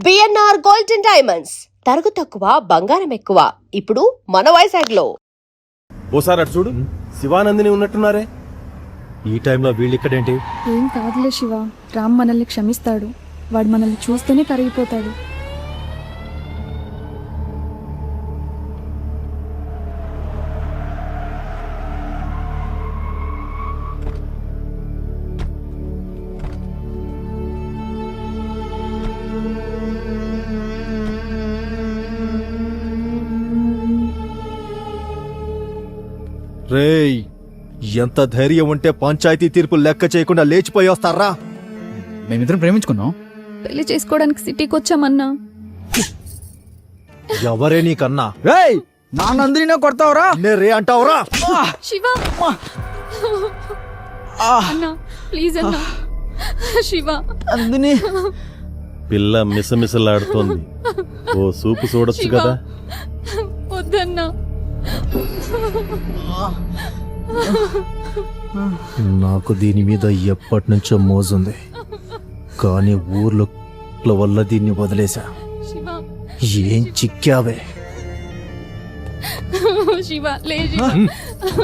BNR gold and diamonds తరుగు తక్కువ బంగారం ఎక్కువ ఇప్పుడు మన వైజాగ్ లో. ఓసారి అటు చూడు, శివానందిని ఉన్నట్టున్నారే. ఈ టైంలో వీళ్ళిక్కడేంటి? ఏం కాదులే శివ, రామ్ మనల్ని క్షమిస్తాడు. వాడు మనల్ని చూస్తేనే కరిగిపోతాడు. రేయ్, ఎంత ధైర్యం ఉంటే పంచాయతీ తీర్పు లెక్క చేయకుండా లేచిపోయి వస్తారా? మేమిద్దరం ప్రేమించుకున్నాం. పెళ్లి చేసుకోవడానికి సిటీకి వచ్చామన్నా. ఎవరే నీకన్నా? రేయ్, నా నందిని కొడతావురా? నే రే అంటావురా? శివ అన్నా, ప్లీజ్ అన్నా. శివ నందిని పిల్ల మిసమిసలాడుతోంది. ఓ సూపు చూడొచ్చు కదా. వద్దన్నా. నాకు దీని మీద ఎప్పటి నుంచో మోజుంది, కానీ ఊర్లో వల్ల దీన్ని వదిలేశా. శివ ఏం చిక్కావే? శివ లే శివ.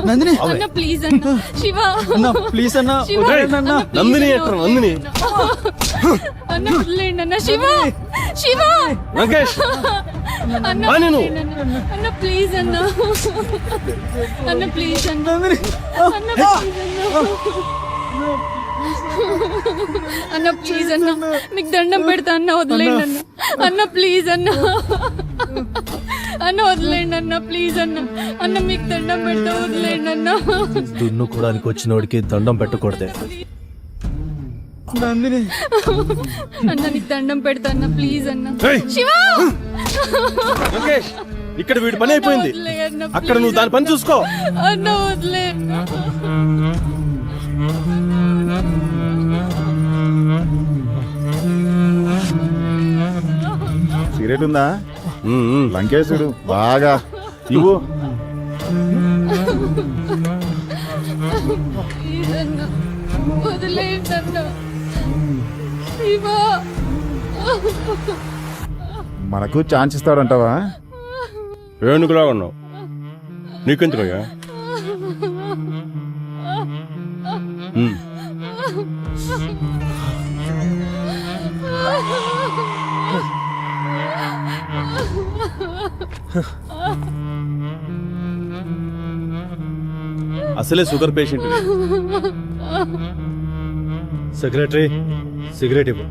నందిని అన్న ప్లీజ్ అన్న. శివ అన్న ప్లీజ్ అన్న, శివ, వదిలేయండి అన్న. అన్న, please నందిని అన్న, ఎట్రా, నందిని. అన్న వదిలేయండి అన్న. శివ శివ వెంకటేష్, అన్న అని నువ్వు. వదిలేయండి అన్న. అన్న ప్లీజ్ అన్న. అన్న ప్లీజ్ అన్న. నందిని అన్న ప్లీజ్ అన్న. అన్న ప్లీజ్ అన్న, మీకు దండం పెడతా అన్న, వదిలేయండి అన్న. అన్న ప్లీజ్ అన్న. అన్న వదిలేయండి అన్న, ప్లీజ్ అన్న. అన్న మీకు దండం పెడతా, వదిలేయండి అన్న. దున్నుకోవడానికి వచ్చినోడికి దండం పెట్టకూడదే. నందిని అన్న నీకు దండం పెడతా అన్న, ప్లీజ్ అన్న. ఏయ్! శివ వెంకటేష్, ఇక్కడ వీడి పని అయిపోయింది. వదిలే అన్న, అక్కడ నువ్వు దాని పని చూసుకో. అన్న వదిలే. సిగరెట్ ఉందా? లంకేశుడు బాగా ఇవ్వు. ప్లీజ్ అన్న, వదిలేయండి అన్న. శివ మనకు ఛాన్స్ ఇస్తాడంటావా? ఏనుగులా ఉన్నావు, నీకెందుకయ్యా? అసలే షుగర్ పేషెంట్. సెక్రటరీ, సిగరెట్ ఇవ్వు.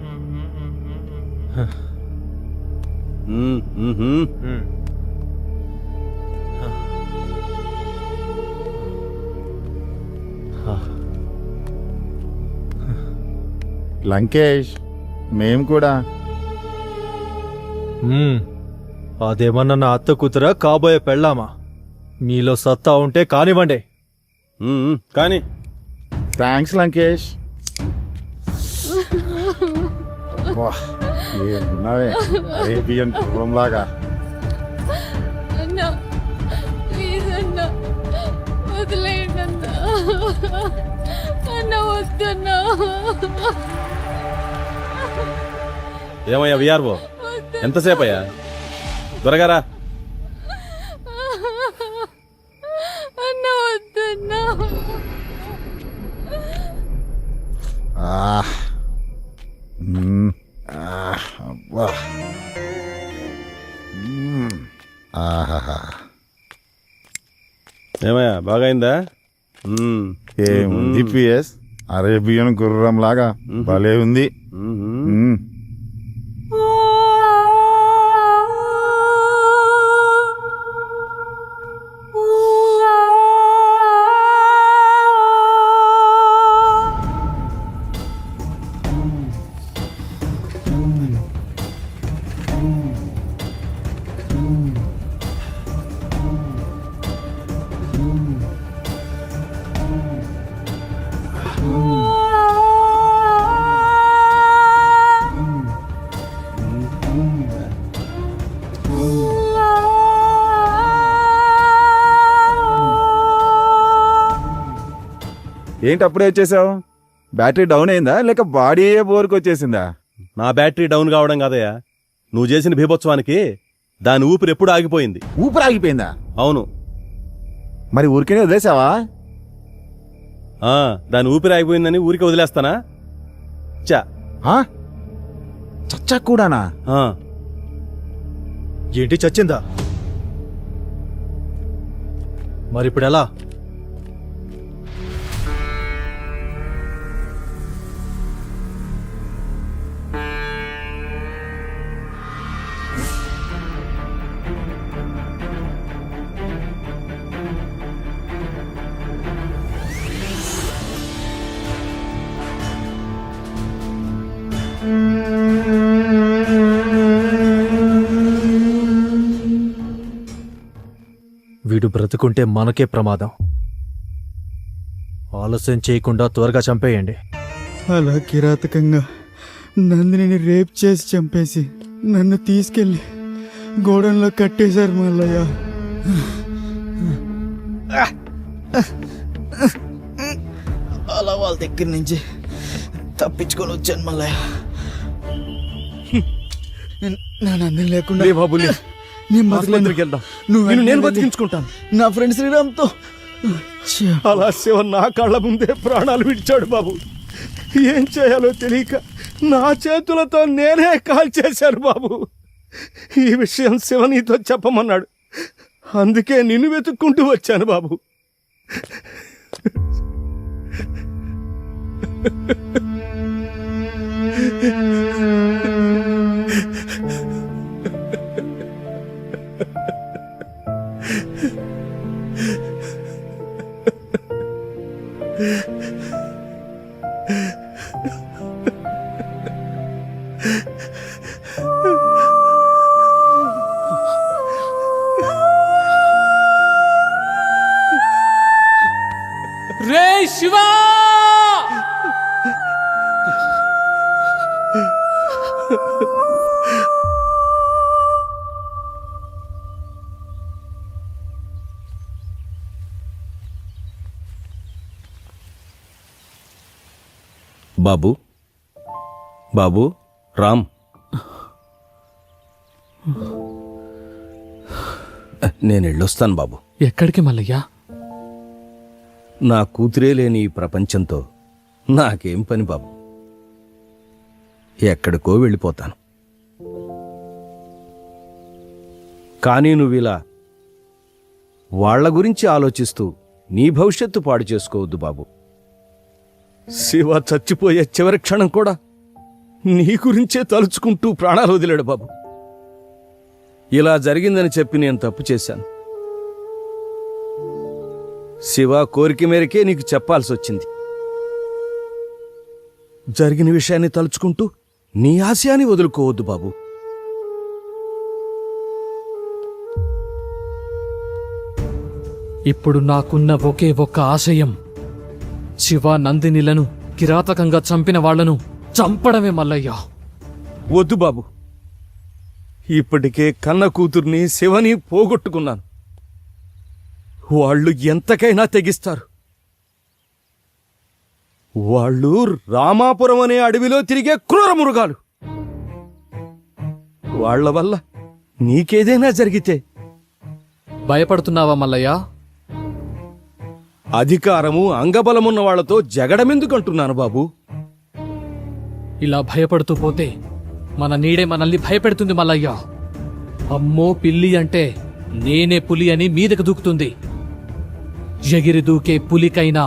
లంకేష్, మేం కూడా. అదేమన్నా నా అత్త కూతురా, కాబోయే పెళ్ళామా? మీలో సత్తా ఉంటే కానివ్వండి. కానీ థ్యాంక్స్ లంకేష్. ఏమున్నావే అరేబియన్ పూర్వంలాగా. అన్న ప్లీజ్ అన్న, వదిలేయండి అన్న. అన్న వద్దన్న. ఏమయ్యా విఆర్ఓ, ఎంతసేపు అయ్యా? త్వరగా రా. అన్న వద్దన్న. అబ్బా. ఆహాహా. ఏమయ్యా, బాగైందా? ఏముంది పిఎస్, అరేబియన్ గుర్రం లాగా భలే ఉంది. ఏంటి అప్పుడే వచ్చేసావు? బ్యాటరీ డౌన్ అయిందా లేక బాడీ బోర్కి వచ్చేసిందా? నా బ్యాటరీ డౌన్ కావడం కాదయ్యా, నువ్వు చేసిన బీభత్సవానికి దాని ఊపిరి ఎప్పుడు ఆగిపోయింది. ఊపిరి ఆగిపోయిందా? అవును. మరి ఊరికేనే వదిలేసావా? దాని ఊపిరి ఆగిపోయిందని ఊరికి వదిలేస్తానా? చా ఆ? చచ్చా కూడానా? ఏంటి చచ్చిందా? మరిప్పుడు ఎలా? వీడు బ్రతుకుంటే మనకే ప్రమాదం. ఆలస్యం చేయకుండా త్వరగా చంపేయండి. అలా కిరాతకంగా నందిని రేప్ చేసి చంపేసి నన్ను తీసుకెళ్ళి గోడంలో కట్టేశారు మల్లయ్య. అలా వాళ్ళ దగ్గర నుంచి తప్పించుకొని వచ్చాను మల్లయ్య. నా నందిని లేకుండా నేను బతకలేను. నేను బతికించుకుంటాను. నా ఫ్రెండ్ శ్రీరామ్తో అలా శివ నా కళ్ళ ముందే ప్రాణాలు విడిచాడు బాబు. ఏం చేయాలో తెలియక నా చేతులతో నేనే కాల్ చేశాను బాబు. ఈ విషయం శివ నీతో చెప్పమన్నాడు. అందుకే నిన్ను వెతుక్కుంటూ వచ్చాను బాబు. రే శివా! బాబు, బాబు, రామ్, నేను వెళ్ళొస్తాను బాబు. ఎక్కడికి మల్లయ్యా? నా కూతురే లేని ఈ ప్రపంచంతో నాకేం పని బాబు. ఎక్కడికో వెళ్ళిపోతాను. కానీ నువ్విలా వాళ్ల గురించి ఆలోచిస్తూ నీ భవిష్యత్తు పాడు చేసుకోవద్దు బాబు. శివ చచ్చిపోయే చివరి క్షణం కూడా నీ గురించే తలుచుకుంటూ ప్రాణాలు వదిలాడు బాబు. ఇలా జరిగిందని చెప్పి నేను తప్పు చేశాను. శివ కోరిక మేరకే నీకు చెప్పాల్సి వచ్చింది. జరిగిన విషయాన్ని తలుచుకుంటూ నీ ఆశయాన్ని వదులుకోవద్దు బాబు. ఇప్పుడు నాకున్న ఒకే ఒక్క ఆశయం శివ నందినిలను కిరాతకంగా చంపిన వాళ్లను చంపడమే మల్లయ్యా. వద్దు బాబు. ఇప్పటికే కన్న కూతుర్ని శివని పోగొట్టుకున్నాను. వాళ్ళు ఎంతకైనా తెగిస్తారు. వాళ్ళు రామాపురం అనే అడవిలో తిరిగే క్రూర మృగాలు. వాళ్ల వల్ల నీకేదైనా జరిగితే భయపడుతున్నావా మల్లయ్యా? అధికారము అంగబలమున్న వాళ్లతో జగడమెందుకంటున్నాను బాబు. ఇలా భయపడుతూ పోతే మన నీడే మనల్ని భయపెడుతుంది మల్లయ్యా. అమ్మో పిల్లి అంటే నేనే పులి అని మీదకు దూకుతుంది. ఎగిరి దూకే పులికైనా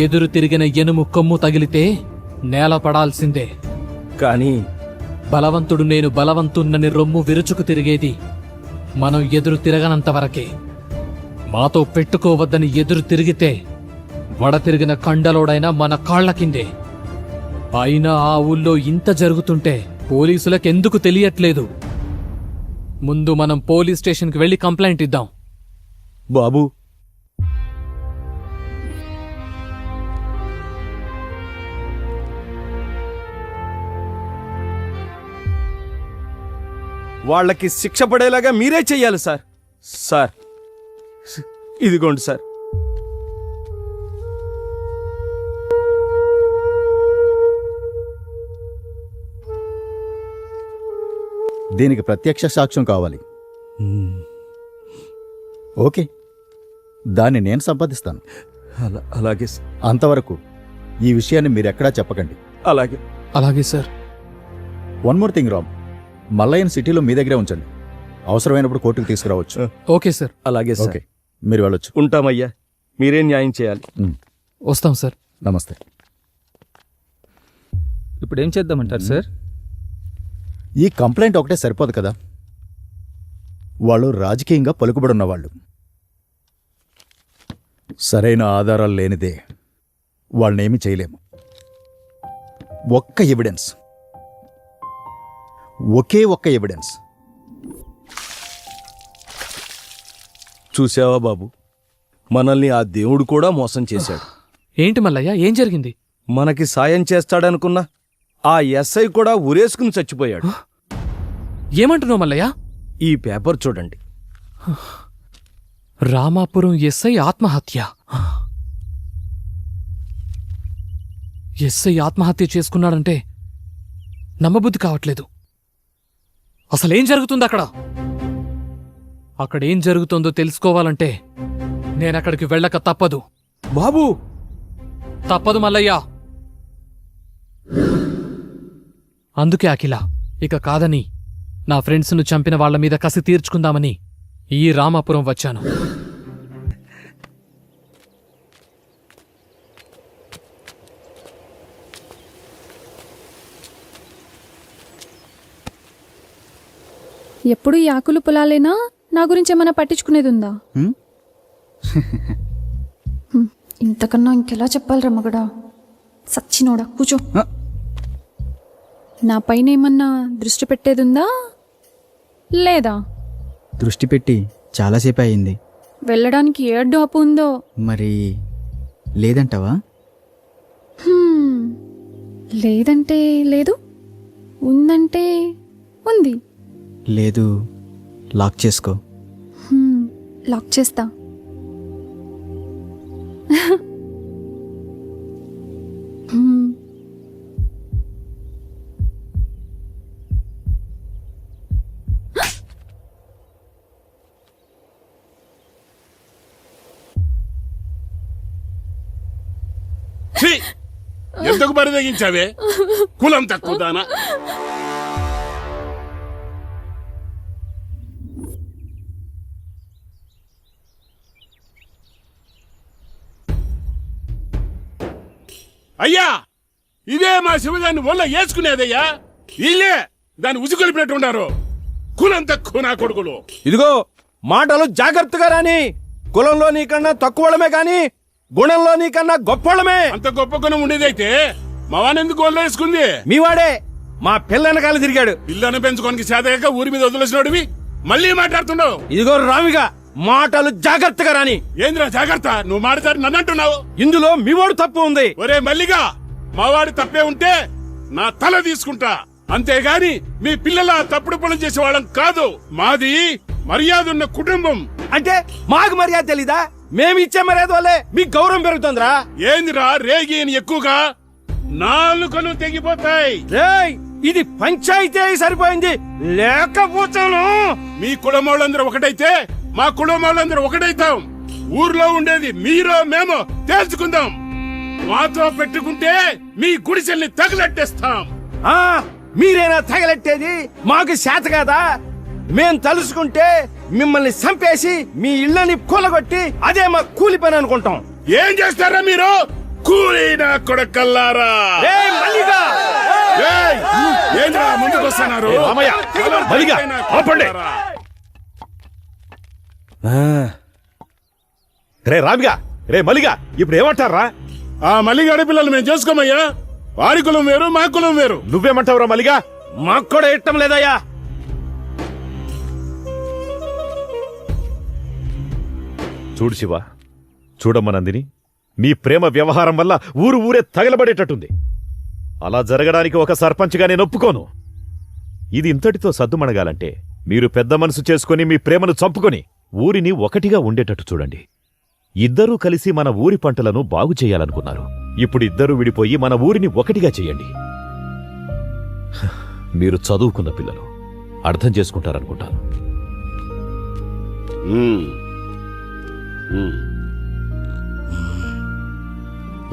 ఎదురు తిరిగిన ఎనుము కొమ్ము తగిలితే నేల పడాల్సిందే. కానీ బలవంతుడు నేను బలవంతున్నని రొమ్ము విరుచుకు తిరిగేది మనం ఎదురు తిరగనంతవరకే. మాతో పెట్టుకోవద్దని ఎదురు తిరిగితే వడ తిరిగిన కండలోడైనా మన కాళ్ల కిందే. అయినా ఆ ఊళ్ళో ఇంత జరుగుతుంటే పోలీసులకెందుకు తెలియట్లేదు? ముందు మనం పోలీస్ స్టేషన్కి వెళ్లి కంప్లైంట్ ఇద్దాం. బాబు, వాళ్ళకి శిక్ష పడేలాగా మీరే చెయ్యాలి సార్. సార్, ఇదిగోండి సార్. దీనికి ప్రత్యక్ష సాక్ష్యం కావాలి. ఓకే, దాన్ని నేను సంపాదిస్తాను. అలాగే సార్. అంతవరకు ఈ విషయాన్ని మీరెక్కడా చెప్పకండి. అలాగే. అలాగే sir. One more thing Ram, మల్లయ్యని సిటీలో మీ దగ్గరే ఉంచండి. అవసరమైనప్పుడు కోర్టుకు తీసుకురావచ్చు. Okay sir. అలాగే సార్. ఓకే, మీరు వెళ్ళొచ్చు. ఉంటామయ్యా, మీరేం న్యాయం చేయాలి. వస్తాం సార్. నమస్తే. ఇప్పుడు ఏం చేద్దామంటారు సార్? ఈ కంప్లైంట్ ఒకటే సరిపోదు కదా, వాళ్ళు రాజకీయంగా పలుకుబడున్నవాళ్ళు. సరైన ఆధారాలు లేనిదే వాళ్ళనేమీ చేయలేము. ఒక్క ఎవిడెన్స్, ఒకే ఒక్క ఎవిడెన్స్. చూసావా బాబు, మనల్ని ఆ దేవుడు కూడా మోసం చేశాడు. ఏంటి మల్లయ్య, ఏం జరిగింది? మనకి సాయం చేస్తాడనుకున్నా ఆ ఎస్ఐ కూడా ఉరేసుకుని చచ్చిపోయాడు. ఏమంటున్నావు మల్లయ్య? ఈ పేపర్ చూడండి. రామాపురం ఎస్ఐ ఆత్మహత్య. ఎస్ఐ ఆత్మహత్య చేసుకున్నాడంటే నమ్మబుద్ధి కావట్లేదు. అసలేం జరుగుతుంది అక్కడ? అక్కడేం జరుగుతుందో తెలుసుకోవాలంటే నేనక్కడికి వెళ్ళక తప్పదు. బాబు, తప్పదు మల్లయ్య. అందుకే అఖిల, ఇక కాదని నా ఫ్రెండ్స్ను చంపిన వాళ్ల మీద కసి తీర్చుకుందామని ఈ రామాపురం వచ్చాను. ఎప్పుడు ఈ ఆకులు పొలాలేనా? నా గురించి ఏమైనా పట్టించుకునేది ఉందా? ఇంతకన్నా ఇంకెలా చెప్పాలిరా మగడా? సచ్చినోడా, కూచో. నా పైన ఏమన్నా దృష్టి పెట్టేదుందా లేదా? దృష్టి పెట్టి చాలాసేపు అయింది. వెళ్ళడానికి ఏ అడ్డు అప్పు ఉందో? మరి లేదంటావా? లేదంటే లేదు, ఉందంటే ఉంది. లేదు, లాక్ చేసుకో. లాక్ చేస్తా. ఎందుకు బరిదగించావే? కులం తక్కువ దానా? అయ్యా, ఇదే మా శివదాన్ని వల్ల వేసుకునేదయ్యా. వీళ్ళే దాన్ని ఉసుకొలిపినట్టున్నారు. కులం తక్కువ నా కొడుకులు. ఇదిగో మాటలు జాగ్రత్తగా రాని. కులంలో నీకన్నా తక్కువడమే కాని గుణంలో నీకన్నా గొప్పవాళ్ళమే. అంత గొప్ప గుణం ఉండేదైతే మావానెందుకు వల్ల వేసుకుంది? మీవాడే మా పిల్లనకాల తిరిగాడు. పిల్లను పెంచుకోనికి చేతగాక ఊరి మీద వదిలేసినోడివి మళ్ళీ మాట్లాడుతున్నావు. ఇదిగో రామిగా, మాటలు జాగ్రత్తగా రాని. ఏంద్రా జాగ్రత్త? నువ్వు మాట్లాడి నన్ను అంటున్నావు. ఇందులో మీవాడు తప్పు ఉంది. ఒరే మల్లిగా, మావాడి తప్పే ఉంటే నా తల తీసుకుంటా, అంతేగాని మీ పిల్లల తప్పుడు పనులు చేసే వాళ్ళం కాదు. మాది మర్యాద ఉన్న కుటుంబం. అంటే మాకు మర్యాద తెలీదా? మేమిచ్చే మర్యాద వల్లే మీకు గౌరవం పెరుగుతుందిరా. ఏందిరా రేగి అని ఎక్కువగా నాలుకలు తెగిపోతాయి. రేయ్, ఇది పంచాయతీ అయి సరిపోయింది, లేకపోతాను. మీ కులమోళ్ళందరూ ఒకటైతే మా కులమోళ్ళందరూ ఒకటైతాం. ఊర్లో ఉండేది మీరో మేమో తేల్చుకుందాం. మాతో పెట్టుకుంటే మీ గుడిసెల్ని తగలెట్టేస్తాం. మీరేనా తగలెట్టేది? మాకు చేత కాదా? మేం తలుసుకుంటే మిమ్మల్ని చంపేసి మీ ఇళ్ళని కూలగొట్టి అదే మా కూలి పని అనుకుంటాం. ఏం చేస్తారా మీరు? కూలీనా కొడకల్లారా? ఏంద్రా ముందుకొస్తున్నారు? రే రామిగా, రే మల్లిగా, ఇప్పుడు ఏమంటారా? ఆ మల్లిగాడి పిల్లలు మేము చేసుకోమయ్యా. వారి కులం వేరు, మా కులం వేరు. నువ్వేమంటావురా మల్లిగా? మాకు కూడా ఇష్టం లేదయ్యా. చూడు శివ, చూడమ్మ నందిని, మీ ప్రేమ వ్యవహారం వల్ల ఊరే తగలబడేటట్టుంది. అలా జరగడానికి ఒక సర్పంచ్గా నేను ఒప్పుకోను. ఇది ఇంతటితో సద్దుమణగాలంటే మీరు పెద్ద మనసు చేసుకుని మీ ప్రేమను చంపుకొని ఊరిని ఒకటిగా ఉండేటట్టు చూడండి. ఇద్దరూ కలిసి మన ఊరి పంటలను బాగు చేయాలనుకున్నారు. ఇప్పుడు ఇద్దరూ విడిపోయి మన ఊరిని ఒకటిగా చెయ్యండి. మీరు చదువుకున్న పిల్లలు, అర్థం చేసుకుంటారనుకుంటాను.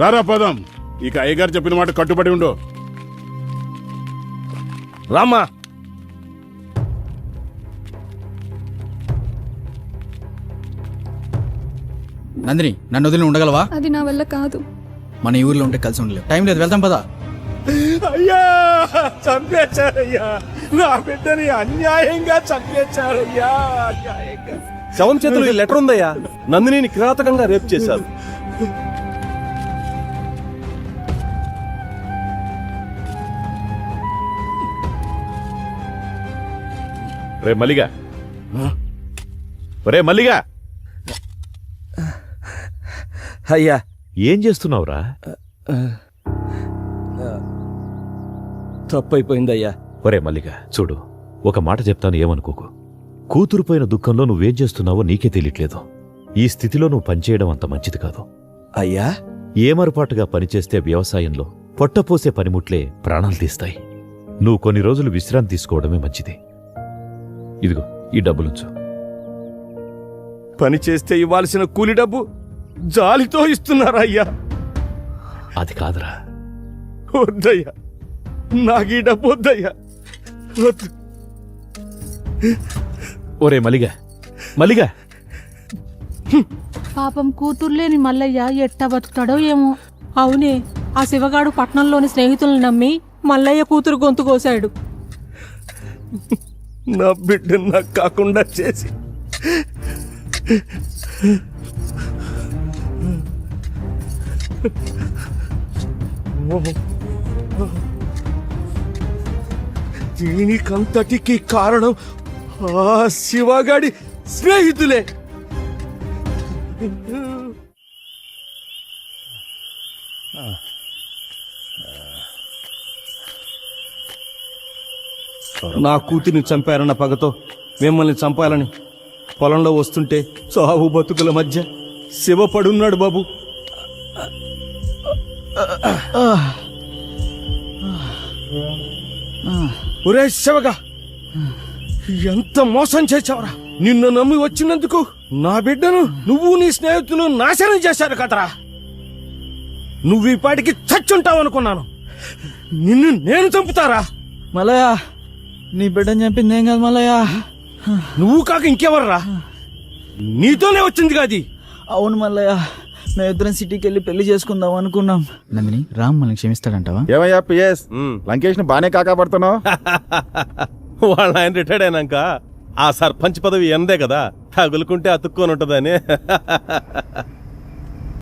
రారా పదం. ఇక అయ్యగారు చెప్పిన మాట కట్టుబడి ఉండు. రామ్మా. నందిని, నన్ను వదిలి ఉండగలవా? అది నా వల్ల కాదు. మన ఈ ఊర్లో ఉంటే కలిసి ఉండలేవు. టైం లేదు, వెళ్తాం పదా. అయ్యా, చంపేశారయ్యా నా బిడ్డని, అన్యాయంగా చంపేశారయ్యా, అన్యాయంగా. శవం చేతులు ఈ లెటర్ ఉందయ్యా. నందినిని కిరాతకంగా రేప్ చేశారు. రే మల్లిగా, రే మల్లిగా, అయ్యా, ఏం చేస్తున్నావురా? తప్పైపోయిందయ్యా. ఒరే మల్లిగా, చూడు, ఒక మాట చెప్తాను, ఏమనుకోకు. కూతురుపోయిన దుఃఖంలో నువ్వేం చేస్తున్నావో నీకే తెలియట్లేదు. ఈ స్థితిలో నువ్వు పనిచేయడం అంత మంచిది కాదు. అయ్యా, ఏమరపాటుగా పనిచేస్తే వ్యవసాయంలో పొట్టపోసే పనిముట్లే ప్రాణాలు తీస్తాయి. నువ్వు కొన్ని రోజులు విశ్రాంతి తీసుకోవడమే మంచిది. ఇదిగో ఈ డబ్బులుంచు. పని చేస్తే ఇవ్వాల్సిన కూలి డబ్బు జాలితో ఇస్తున్నారా అయ్యా? అది కాదురా. వద్దయ్యా, నాకు ఈ డబ్బు వద్దయ్యా, వద్దు. ఒరే మల్లిగా, మల్లిగా, పాపం కూతుర్లేని మల్లయ్య ఎట్టా బతుకుతాడో ఏమో. అవునే, ఆ శివగాడు పట్నంలోని స్నేహితులను నమ్మి మల్లయ్య కూతురు గొంతు కోశాడు. నా బిడ్డను నాకు కాకుండా చేసి దీనికంతటికి కారణం ఆ శివగాడి స్నేహితులే. నా కూతురిని చంపారన్న పగతో మిమ్మల్ని చంపాలని పొలంలో వస్తుంటే చావు బతుకుల మధ్య శివ పడున్నాడు బాబు. ఒరే శివగా, ఎంత మోసం చేశావురా! నిన్ను నమ్మి వచ్చినందుకు నా బిడ్డను నువ్వు నీ స్నేహితులు నాశనం చేశారు కదరా. నువ్వు ఈ పాటికి చచ్చుంటావనుకున్నాను. నిన్ను నేను చంపుతారా? మల్లయ్య, నీ బిడ్డని చంపింది ఏం కాదు మల్లయ్య. నువ్వు కాక ఇంకెవర్రా? నీతోనే వచ్చింది కాది. అవును మల్లయ్య, మేమిద్దరం సిటీకి వెళ్ళి పెళ్లి చేసుకుందాం అనుకున్నాం. నందిని, రామ్ మనల్ని క్షమిస్తాడంటావా? ఏమయ్యా పిఎస్, లంకేష్ ని బానే కాకాపడుతున్నావు. వాళ్ళ ఆయన రిటైర్డ్ అయినాక ఆ సర్పంచ్ పదవి ఎందే కదా, తగులుకుంటే అతుక్కొని ఉంటుందని.